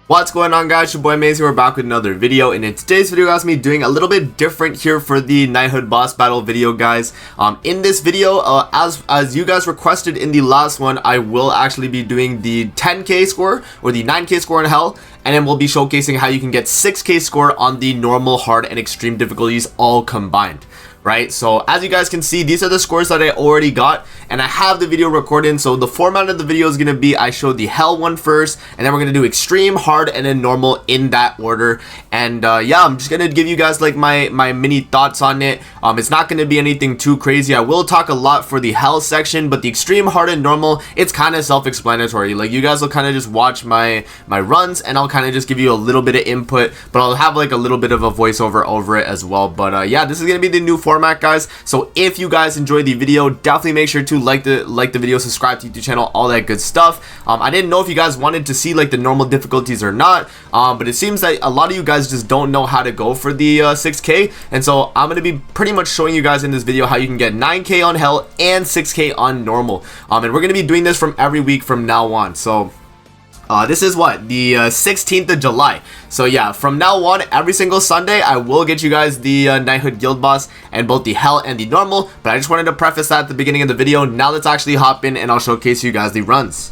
What's going on, guys? Your boy Maze here. We're back with another video, and in today's video guys, me doing a little bit different here for the knighthood boss battle video, guys. In this video, as you guys requested in the last one, I will actually be doing the 10k score or the 9k score in hell, and then we'll be showcasing how you can get 6k score on the normal, hard, and extreme difficulties all combined. Right, so as you guys can see, these are the scores that I already got, and I have the video recorded. So the format of the video is going to be, I showed the hell one first, and then we're going to do extreme, hard, and then normal in that order. And yeah, I'm just going to give you guys like my mini thoughts on it. It's not going to be anything too crazy. I will talk a lot for the hell section, but the extreme, hard, and normal, it's kind of self-explanatory. Like, you guys will kind of just watch my runs, and I'll kind of just give you a little bit of input, but I'll have like a little bit of a voiceover over it as well. But yeah, this is going to be the new format, guys. So if you guys enjoyed the video, definitely make sure to like the video, subscribe to the YouTube channel, all that good stuff. I didn't know if you guys wanted to see like the normal difficulties or not, but it seems that a lot of you guys just don't know how to go for the 6k, and so I'm going to be pretty much showing you guys in this video how you can get 9k on hell and 6k on normal, and we're going to be doing this from every week from now on. So this is what, the 16th of July. So yeah, from now on, every single Sunday, I will get you guys the knighthood guild boss and both the hell and the normal. But I just wanted to preface that at the beginning of the video. Now let's actually hop in and I'll showcase you guys the runs.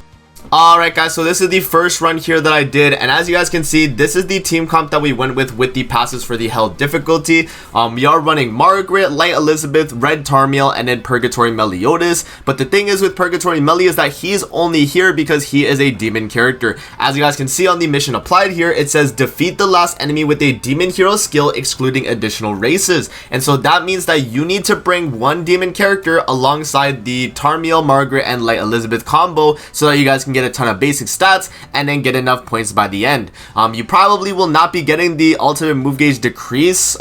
Alright guys, so this is the first run here that I did, and as you guys can see, this is the team comp that we went with the passes for the hell difficulty. We are running Margaret, Light Elizabeth, Red Tarmiel, and then Purgatory Meliodas. But the thing is with Purgatory Meli is that he's only here because he is a demon character. As you guys can see on the mission applied here, it says defeat the last enemy with a demon hero skill excluding additional races. And so that means that you need to bring one demon character alongside the Tarmiel, Margaret, and Light Elizabeth combo so that you guys can get a ton of basic stats and then get enough points by the end. You probably will not be getting the ultimate move gauge decrease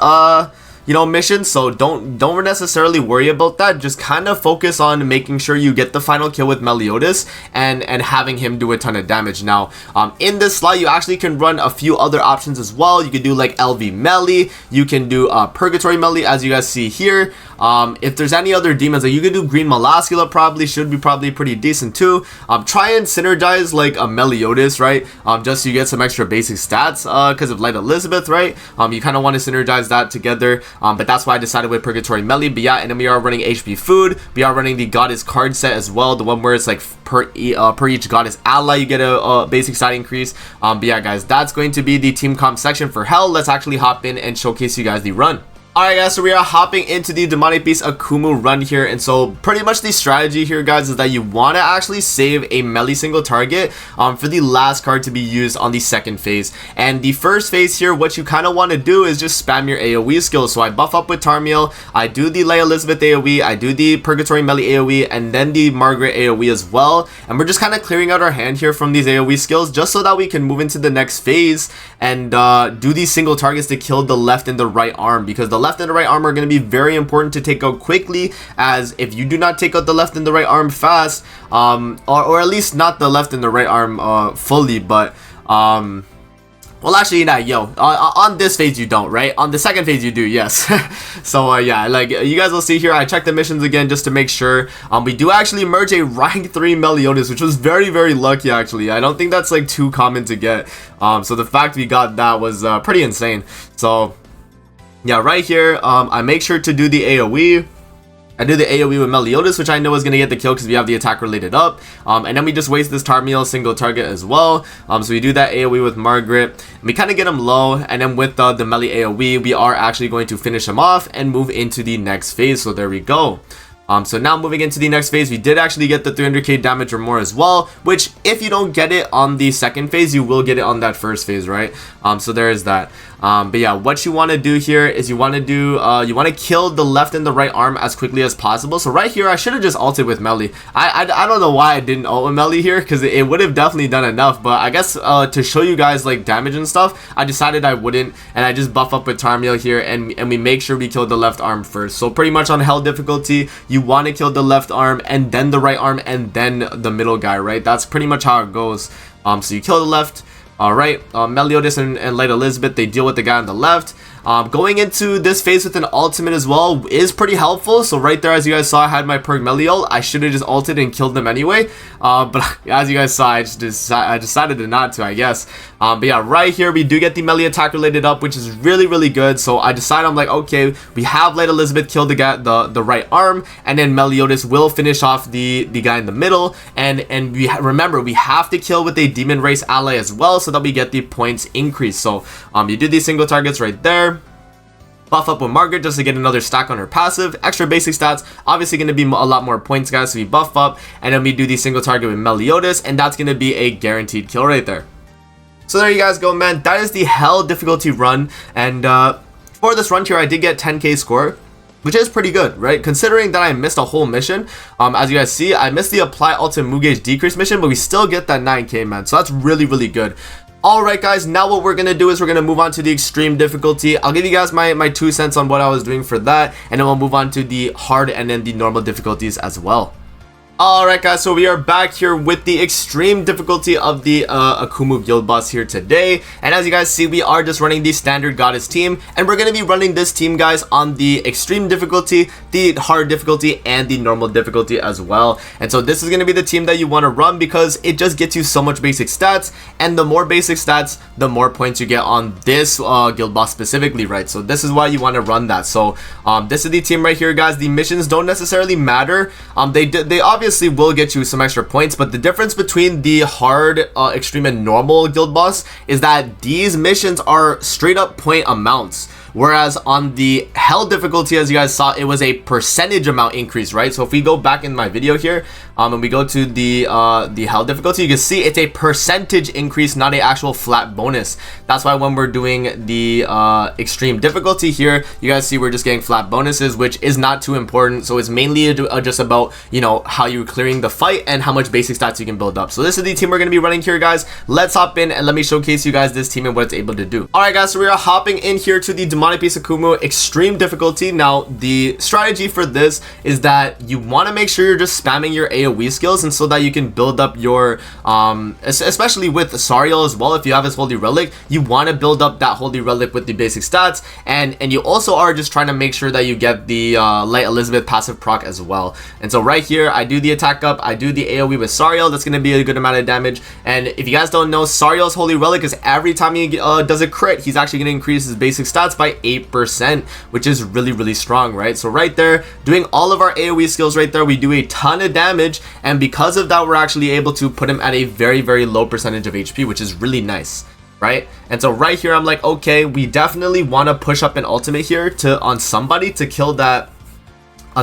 mission, so don't necessarily worry about that. Just kind of focus on making sure you get the final kill with Meliodas and having him do a ton of damage. Now in this slot, you actually can run a few other options as well. You can do like LV Melee, you can do Purgatory Melee, as you guys see here. If there's any other demons, like you could do Green Malascula, should be pretty decent too. Try and synergize like a Meliodas, right? Just so you get some extra basic stats because of Light Elizabeth, right? You kind of want to synergize that together. But that's why I decided with Purgatory Melee. But yeah, and then we are running HP Food. We are running the Goddess card set as well, the one where it's like per each Goddess ally you get a basic stat increase. But yeah guys, that's going to be the team comp section for hell. Let's actually hop in and showcase you guys the run. Alright guys, so we are hopping into the demonic beast Akumu run here, and so pretty much the strategy here guys is that you want to actually save a melee single target for the last card to be used on the second phase. And the first phase here, what you kind of want to do is just spam your AoE skills. So I buff up with Tarmiel, I do the Light Elizabeth AoE, I do the Purgatory Melee AoE, and then the Margaret AoE as well. And we're just kind of clearing out our hand here from these AoE skills just so that we can move into the next phase and do these single targets to kill the left and the right arm, because the left and the right arm are going to be very important to take out quickly, as if you do not take out the left and the right arm fast, or at least not the left and the right arm fully, but well actually not, on this phase you don't, right? On the second phase you do, yes. So yeah, like you guys will see here, I checked the missions again just to make sure. We do actually merge a rank 3 Meliodas, which was very lucky actually. I don't think that's like too common to get, so the fact we got that was pretty insane. So yeah, right here, I make sure to do the AoE. I do the AoE with Meliodas, which I know is going to get the kill because we have the attack related up. And then we just waste this Tarmiel single target as well. So we do that AoE with Margaret. And we kind of get him low. And then with the melee AoE, we are actually going to finish him off and move into the next phase. So there we go. So now moving into the next phase, we did actually get the 300k damage or more as well, which if you don't get it on the second phase, you will get it on that first phase, right? So there is that. But yeah, what you want to do here is you want to kill the left and the right arm as quickly as possible. So right here, I should have just ulted with melee. I don't know why I didn't ult with melee here, because it would have definitely done enough, but I guess to show you guys like damage and stuff, I decided I wouldn't, and I just buff up with Tarmiel here, and we make sure we kill the left arm first. So pretty much on hell difficulty, you want to kill the left arm and then the right arm and then the middle guy, right? That's pretty much how it goes. So you kill the left. Alright, Meliodas and Light Elizabeth, they deal with the guy on the left. Going into this phase with an ultimate as well is pretty helpful. So right there, as you guys saw, I had my perk Meliol. I should have just ulted and killed them anyway. But as you guys saw, I decided to not to, I guess. But yeah, right here, we do get the melee attack related up, which is really, really good. So I decided, I'm like, okay, we have Light Elizabeth kill the right arm, and then Meliodas will finish off the guy in the middle. And remember, we have to kill with a demon race ally as well, so that we get the points increase. So you do these single targets right there. Buff up with Margaret just to get another stack on her passive. Extra basic stats, obviously going to be a lot more points, guys, so we buff up. And then we do the single target with Meliodas, and that's going to be a guaranteed kill right there. So there you guys go, man. That is the hell difficulty run. And for this run here, I did get 10k score, which is pretty good, right? Considering that I missed a whole mission. As you guys see, I missed the apply ultimate move gauge decrease mission, but we still get that 9k, man. So that's really, really good. Alright guys, now what we're gonna do is we're gonna move on to the extreme difficulty. I'll give you guys my 2 cents on what I was doing for that, and then we'll move on to the hard and then the normal difficulties as well. Alright guys, so we are back here with the extreme difficulty of the Akumu guild boss here today. And as you guys see, we are just running the standard goddess team, and we're going to be running this team, guys, on the extreme difficulty, the hard difficulty, and the normal difficulty as well. And so this is going to be the team that you want to run because it just gets you so much basic stats, and the more basic stats, the more points you get on this guild boss specifically, right? So this is why you want to run that. So this is the team right here, guys. The missions don't necessarily matter. They obviously will get you some extra points, but the difference between the hard, extreme, and normal guild boss is that these missions are straight up point amounts, whereas on the hell difficulty, as you guys saw, it was a percentage amount increase, right? So if we go back in my video here and we go to the hell difficulty, you can see it's a percentage increase, not an actual flat bonus. That's why when we're doing the extreme difficulty here, you guys see we're just getting flat bonuses, which is not too important. So it's mainly just about, you know, how you're clearing the fight and how much basic stats you can build up. So this is the team we're going to be running here, guys. Let's hop in and let me showcase you guys this team and what it's able to do. All right, guys, so we are hopping in here to the demonic beast Akumu extreme difficulty. Now the strategy for this is that you want to make sure you're just spamming your AoE skills, and so that you can build up your especially with Sariel as well. If you have his holy relic, you want to build up that holy relic with the basic stats, and you also are just trying to make sure that you get the Light Elizabeth passive proc as well. And so right here, I do the attack up, I do the AoE with Sariel. That's going to be a good amount of damage. And if you guys don't know, Sariel's holy relic is every time he does a crit, he's actually going to increase his basic stats by 8%, which is really, really strong, right? So right there, doing all of our AoE skills right there, we do a ton of damage, and because of that, we're actually able to put him at a very, very low percentage of HP, which is really nice, right? And so right here, I'm like, okay, we definitely want to push up an ultimate here on somebody to kill that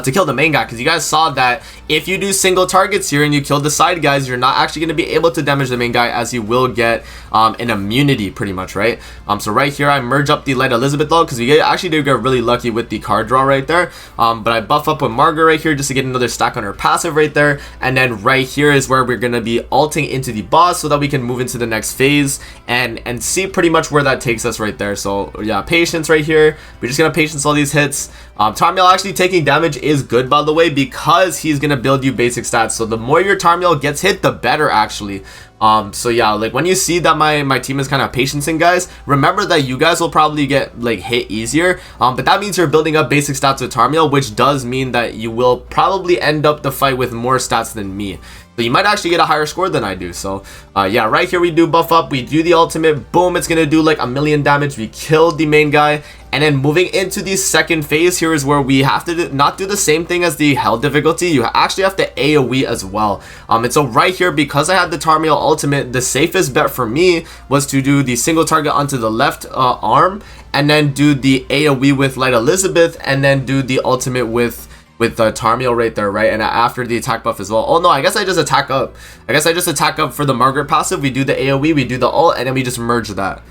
to kill the main guy, because you guys saw that if you do single targets here and you kill the side guys, you're not actually going to be able to damage the main guy, as you will get an immunity pretty much, right? So right here, I merge up the Light Elizabeth though, because we actually did get really lucky with the card draw right there. But I buff up with Margaret right here just to get another stack on her passive right there. And then right here is where we're going to be ulting into the boss so that we can move into the next phase and see pretty much where that takes us right there. So yeah, patience right here. We're just going to patience all these hits. Tarmiel actually taking damage is good, by the way, because he's gonna build you basic stats. So the more your Tarmiel gets hit, the better actually. So yeah, like when you see that my team is kind of patiencing, guys, remember that you guys will probably get like hit easier, but that means you're building up basic stats with Tarmiel, which does mean that you will probably end up the fight with more stats than me. So you might actually get a higher score than I do. So yeah, right here we do buff up, we do the ultimate, boom, it's gonna do like 1,000,000 damage. We killed the main guy. And then moving into the second phase, here is where we have to not do the same thing as the hell difficulty. You actually have to AoE as well. And so right here, because I had the Tarmiel ultimate, the safest bet for me was to do the single target onto the left arm, and then do the AoE with Light Elizabeth, and then do the ultimate with Tarmiel right there, right? And after the attack buff as well. Oh no, I guess I just attack up. I guess I just attack up for the Margaret passive. We do the AoE, we do the ult, and then we just merge that.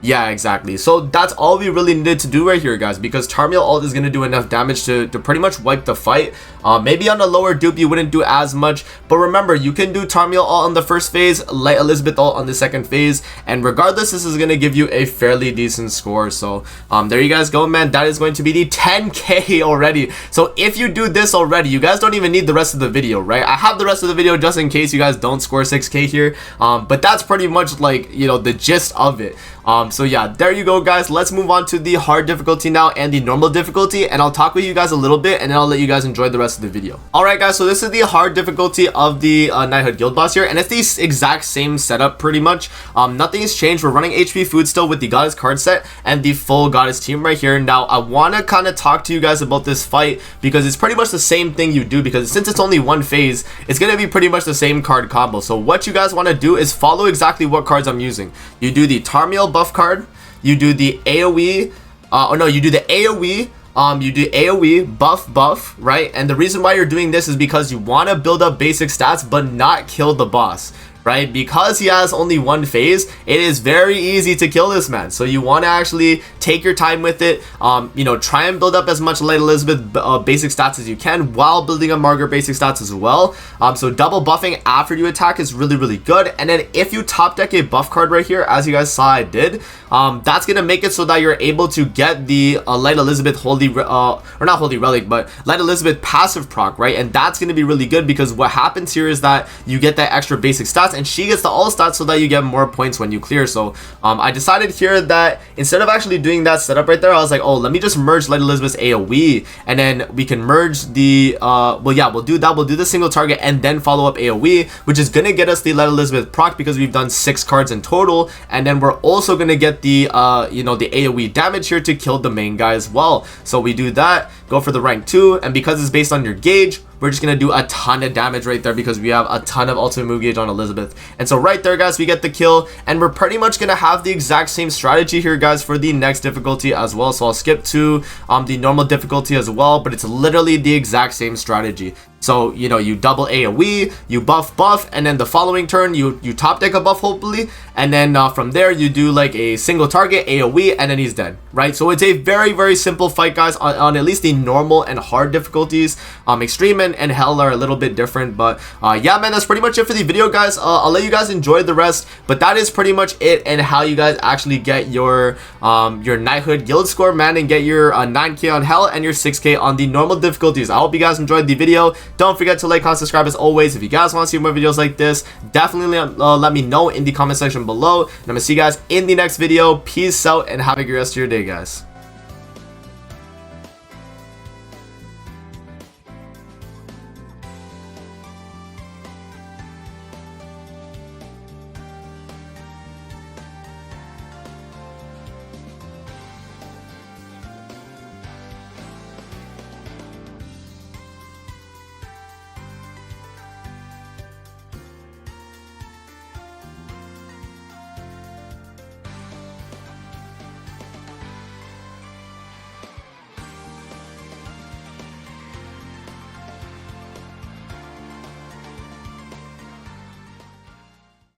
Yeah, exactly. So that's all we really needed to do right here, guys, because Tarmiel ult is going to do enough damage to pretty much wipe the fight. Maybe on a lower dupe you wouldn't do as much, but remember, you can do Tarmiel ult on the first phase, Light Elizabeth ult on the second phase, and regardless, this is going to give you a fairly decent score. So there you guys go, man. That is going to be the 10k already. So if you do this already, you guys don't even need the rest of the video, right? I have the rest of the video just in case you guys don't score 6k here, but that's pretty much like, you know, the gist of it. So yeah, there you go guys. Let's move on to the hard difficulty now and the normal difficulty, and I'll talk with you guys a little bit and then I'll let you guys enjoy the rest of the video. Alright guys, so this is the hard difficulty of the Knighthood Guild Boss here, and it's the exact same setup pretty much. Nothing has changed. We're running HP food still with the Goddess card set and the full Goddess team right here. Now I want to kind of talk to you guys about this fight because it's pretty much the same thing you do, because since it's only one phase, it's going to be pretty much the same card combo. So what you guys want to do is follow exactly what cards I'm using. You do the Tarmiel buff card, you do the AoE, you do the AoE, you do AoE buff, right? And the reason why you're doing this is because you want to build up basic stats but not kill the boss, right? Because he has only one phase, it is very easy to kill this man. So you want to actually take your time with it. You know, try and build up as much Light Elizabeth basic stats as you can while building up Margaret basic stats as well. So double buffing after you attack is really good. And then if you top deck a buff card right here, as you guys saw I did, that's gonna make it so that you're able to get the Light Elizabeth Holy or not Holy Relic, but Light Elizabeth passive proc, right? And that's gonna be really good because what happens here is that you get that extra basic stats and she gets the all stats so that you get more points when you clear. So I decided here that instead of actually doing that setup right there, I was like, oh, let me just merge Light Elizabeth's AoE, and then we can merge the well yeah, we'll do that. We'll do the single target and then follow up AoE, which is gonna get us the Light Elizabeth proc because we've done 6 cards in total. And then we're also gonna get the you know, the AoE damage here to kill the main guy as well. So we do that, go for the rank 2, and because it's based on your gauge, we're just gonna do a ton of damage right there because we have a ton of ultimate move gauge on Elizabeth. And so right there guys, we get the kill, and we're pretty much gonna have the exact same strategy here guys for the next difficulty as well. So I'll skip to the normal difficulty as well, but it's literally the exact same strategy. So, you know, you double AoE, you buff, and then the following turn, you top deck a buff, hopefully. And then from there, you do like a single target AoE, and then he's dead, right? So it's a very simple fight, guys, on at least the normal and hard difficulties. Extreme and hell are a little bit different, but yeah, man, that's pretty much it for the video, guys. I'll let you guys enjoy the rest, but that is pretty much it and how you guys actually get your Knighthood guild score, man, and get your 9k on hell and your 6k on the normal difficulties. I hope you guys enjoyed the video. Don't forget to like, comment, subscribe as always. If you guys want to see more videos like this, definitely let me know in the comment section below. And I'm gonna see you guys in the next video. Peace out and have a great rest of your day, guys.